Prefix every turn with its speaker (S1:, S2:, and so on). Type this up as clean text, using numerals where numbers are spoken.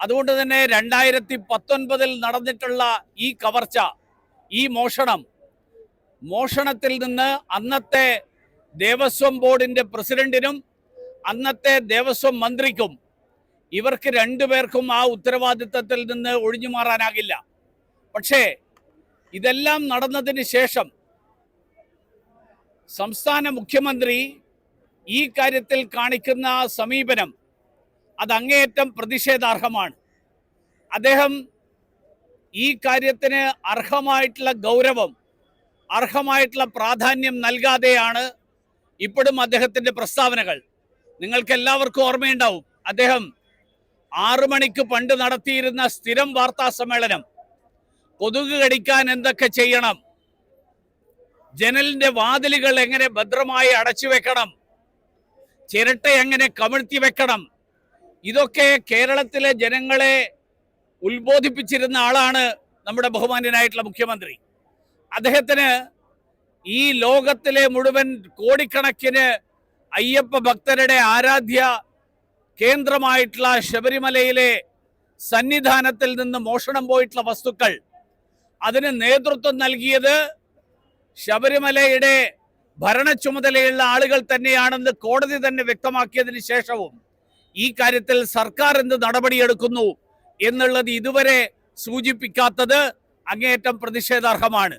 S1: അതുകൊണ്ട് തന്നെ 2019 നടന്നിട്ടുള്ള ഈ കവർച്ച, ഈ മോഷണത്തിൽ നിന്ന് അന്നത്തെ ദേവസ്വം ബോർഡിന്റെ പ്രസിഡന്റിനും അന്നത്തെ ദേവസ്വം മന്ത്രിക്കും ഇവർക്ക് രണ്ടുപേർക്കും ആ ഉത്തരവാദിത്തത്തിൽ നിന്ന് ഒഴിഞ്ഞു മാറാനാകില്ല. പക്ഷേ ഇതെല്ലാം നടന്നതിന് ശേഷം സംസ്ഥാന മുഖ്യമന്ത്രി ഈ കാര്യത്തിൽ കാണിക്കുന്ന സമീപനം അത് അങ്ങേയറ്റം പ്രതിഷേധാർഹമാണ്. അദ്ദേഹം ഈ കാര്യത്തിന് അർഹമായിട്ടുള്ള ഗൗരവം, അർഹമായിട്ടുള്ള പ്രാധാന്യം നൽകാതെയാണ് ഇപ്പോഴും അദ്ദേഹത്തിൻ്റെ പ്രസ്താവനകൾ. നിങ്ങൾക്ക് എല്ലാവർക്കും ഓർമ്മയുണ്ടാവും, അദ്ദേഹം 6 മണിക്ക് പണ്ട് നടത്തിയിരുന്ന സ്ഥിരം വാർത്താ സമ്മേളനം, കൊതുക് കടിക്കാൻ എന്തൊക്കെ ചെയ്യണം, ജനലിന്റെ വാതിലുകൾ എങ്ങനെ ഭദ്രമായി അടച്ചു വെക്കണം, ചിരട്ട എങ്ങനെ കമിഴ്ത്തി വെക്കണം, ഇതൊക്കെ കേരളത്തിലെ ജനങ്ങളെ ഉത്ബോധിപ്പിച്ചിരുന്ന ആളാണ് നമ്മുടെ ബഹുമാന്യനായിട്ടുള്ള മുഖ്യമന്ത്രി. അദ്ദേഹത്തിന് ഈ ലോകത്തിലെ മുഴുവൻ കോടിക്കണക്കിന് അയ്യപ്പ ഭക്തരുടെ ആരാധ്യ കേന്ദ്രമായിട്ടുള്ള ശബരിമലയിലെ സന്നിധാനത്തിൽ നിന്ന് മോഷണം പോയിട്ടുള്ള വസ്തുക്കൾ, അതിന് നേതൃത്വം നൽകിയത് ശബരിമലയുടെ ഭരണ ചുമതലയുള്ള ആളുകൾ തന്നെയാണെന്ന് കോടതി തന്നെ വ്യക്തമാക്കിയതിന് ശേഷവും ഈ കാര്യത്തിൽ സർക്കാർ എന്ത് നടപടിയെടുക്കുന്നു എന്നുള്ളത് ഇതുവരെ സൂചിപ്പിക്കാത്തത് അങ്ങേയറ്റം പ്രതിഷേധാർഹമാണ്.